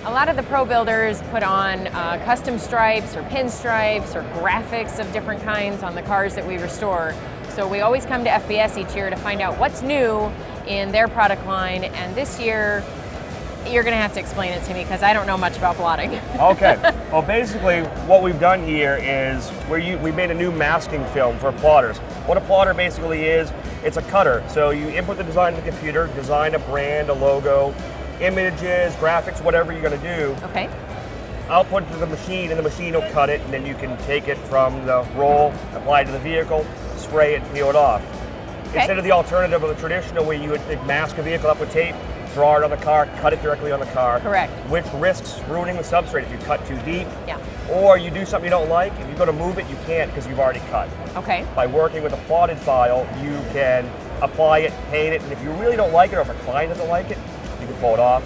A lot of the pro builders put on custom stripes or pinstripes or graphics of different kinds on the cars that we restore. So we always come to FBS each year to find out what's new in their product line, and this year you're going to have to explain it to me because I don't know much about blotting. Okay. Well, basically what we've done here is we made a new masking film for plotters. What a plotter basically is, it's a cutter. So you input the design in the computer, design a brand, a logo, images, graphics, whatever you're going to do. Okay. Output to the machine, and the machine will cut it, and then you can take it from the roll, apply it to the vehicle, spray it, peel it off. Okay. Instead of the alternative of the traditional where you would mask a vehicle up with tape, draw it on the car, cut it directly on the car. Correct. Which risks ruining the substrate if you cut too deep. Yeah. Or you do something you don't like, if you go to move it, you can't because you've already cut. Okay. By working with a plotted file, you can apply it, paint it, and if you really don't like it, or if a client doesn't like it, you can pull it off,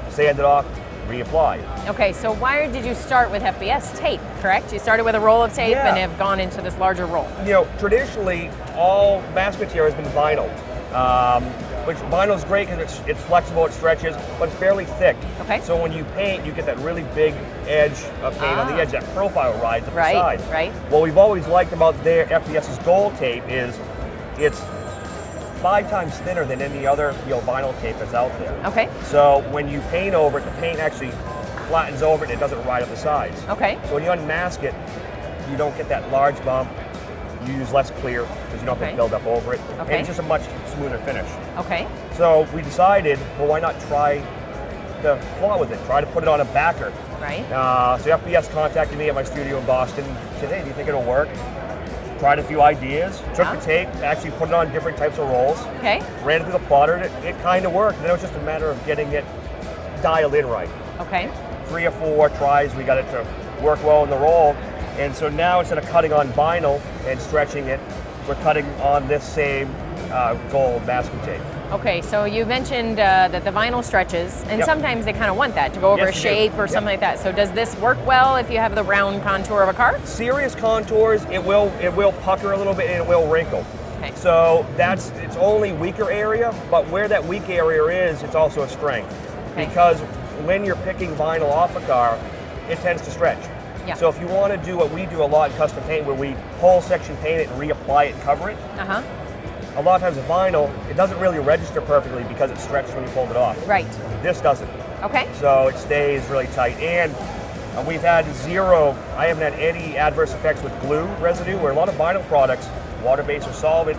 sand it off, reapply. Okay, so why did you start with FBS tape, correct? You started with a roll of tape and have gone into this larger roll. You know, traditionally, all mask material has been vinyl. Which vinyl is great because it's flexible, it stretches, but it's fairly thick. Okay. So when you paint, you get that really big edge of paint on the edge, that profile rides up the side. Right. What we've always liked about their FBS's Gold Tape is it's 5 times thinner than any other vinyl tape that's out there. Okay. So when you paint over it, the paint actually flattens over it and it doesn't ride up the sides. Okay. So when you unmask it, you don't get that large bump. You use less clear because you don't have to build up over it. Okay. And it's just a much smoother finish. Okay. So we decided, well, why not try to plot with it? Try to put it on a backer. Right. So FBS contacted me at my studio in Boston. Said, hey, do you think it'll work? Tried a few ideas. Took the tape, actually put it on different types of rolls. Okay. Ran it through the plotter, and it kind of worked. And then it was just a matter of getting it dialed in right. Okay. 3 or 4 tries, we got it to work well in the roll. And so now instead of cutting on vinyl and stretching it, we're cutting on this same gold masking tape. Okay, so you mentioned that the vinyl stretches, and sometimes they kind of want that to go over a shape or something like that. So does this work well if you have the round contour of a car? Serious contours, it will pucker a little bit and it will wrinkle. Okay. So it's only weaker area, but where that weak area is, it's also a strength. Okay. Because when you're picking vinyl off a car, it tends to stretch. Yeah. So if you want to do what we do a lot in custom paint, where we whole section paint it and reapply it and cover it, a lot of times with vinyl, it doesn't really register perfectly because it stretched when you pulled it off. Right. This doesn't. Okay. So it stays really tight. And we've had I haven't had any adverse effects with glue residue, where a lot of vinyl products, water-based or solvent,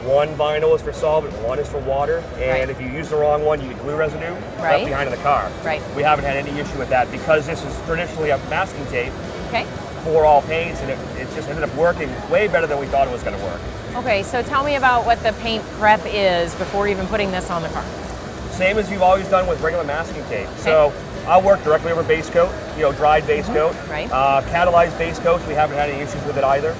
one vinyl is for solvent, one is for water, and if you use the wrong one, you get glue residue left behind in the car. Right. We haven't had any issue with that because this is traditionally a masking tape Okay. for all paints, and it just ended up working way better than we thought it was going to work. Okay, so tell me about what the paint prep is before even putting this on the car. Same as you've always done with regular masking tape. Okay. So I'll work directly over base coat, dried base coat. Right. Catalyzed base coats, we haven't had any issues with it either.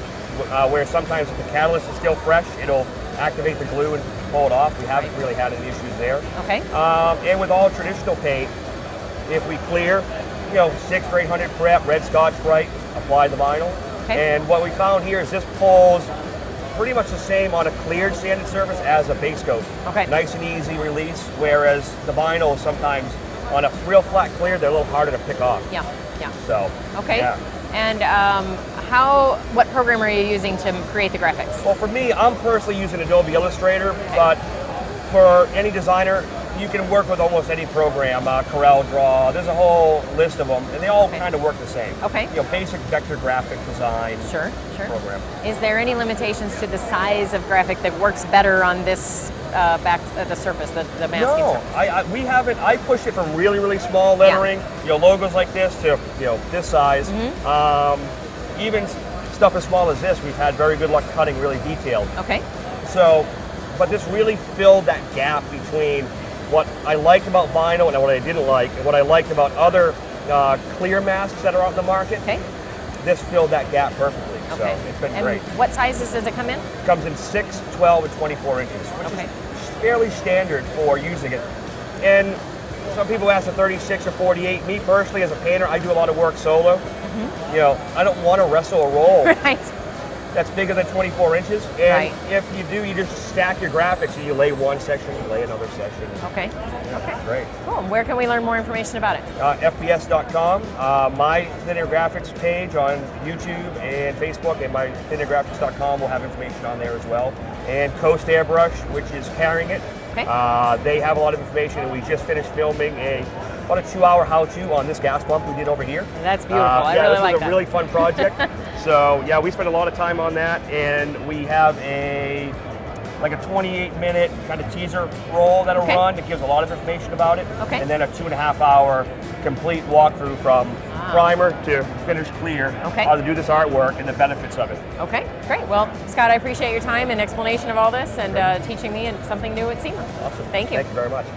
Where sometimes if the catalyst is still fresh, it'll activate the glue and pull it off. We haven't really had any issues there. Okay. And with all traditional paint, if we clear, 600 or 800 prep, red Scotch-Brite, apply the vinyl. Okay. And what we found here is this pulls pretty much the same on a cleared sanded surface as a base coat. Okay. Nice and easy release, whereas the vinyl sometimes on a real flat clear, they're a little harder to pick off. Yeah, yeah. So, okay. Yeah. And what program are you using to create the graphics? Well, for me, I'm personally using Adobe Illustrator, but for any designer, you can work with almost any program, Corel Draw, there's a whole list of them, and they all kind of work the same. Okay. Basic vector graphic design program. Is there any limitations to the size of graphic that works better on this the surface, the masking surface? We haven't. I pushed it from really, really small lettering, logos like this to this size. Even stuff as small as this, we've had very good luck cutting really detailed. Okay. So, but this really filled that gap between what I liked about vinyl and what I didn't like, and what I liked about other clear masks that are on the market. Okay. This filled that gap perfectly. Okay. So it's been great. What sizes does it come in? It comes in 6, 12, and 24 inches, which is fairly standard for using it. And some people ask for 36 or 48. Me personally, as a painter, I do a lot of work solo. I don't want to wrestle a roll. Right. that's bigger than 24 inches. And if you do, you just stack your graphics. So you lay one section, you lay another section. Okay. Yeah, okay. Great. Cool. Where can we learn more information about it? FBS.com, my linear graphics page on YouTube and Facebook, and my lineargraphics.com will have information on there as well. And Coast Airbrush, which is carrying it. Okay. They have a lot of information, and we just finished filming about a 2-hour how-to on this gas pump we did over here. That's beautiful. I really like that. This is a really fun project. So yeah, we spent a lot of time on that, and we have a 28-minute kind of teaser roll that'll run that gives a lot of information about it. Okay. And then a 2.5-hour complete walkthrough from primer to finish clear, how to do this artwork and the benefits of it. Okay, great. Well, Scott, I appreciate your time and explanation of all this and teaching me something new at SEMA. Awesome. Thank you. Thank you very much.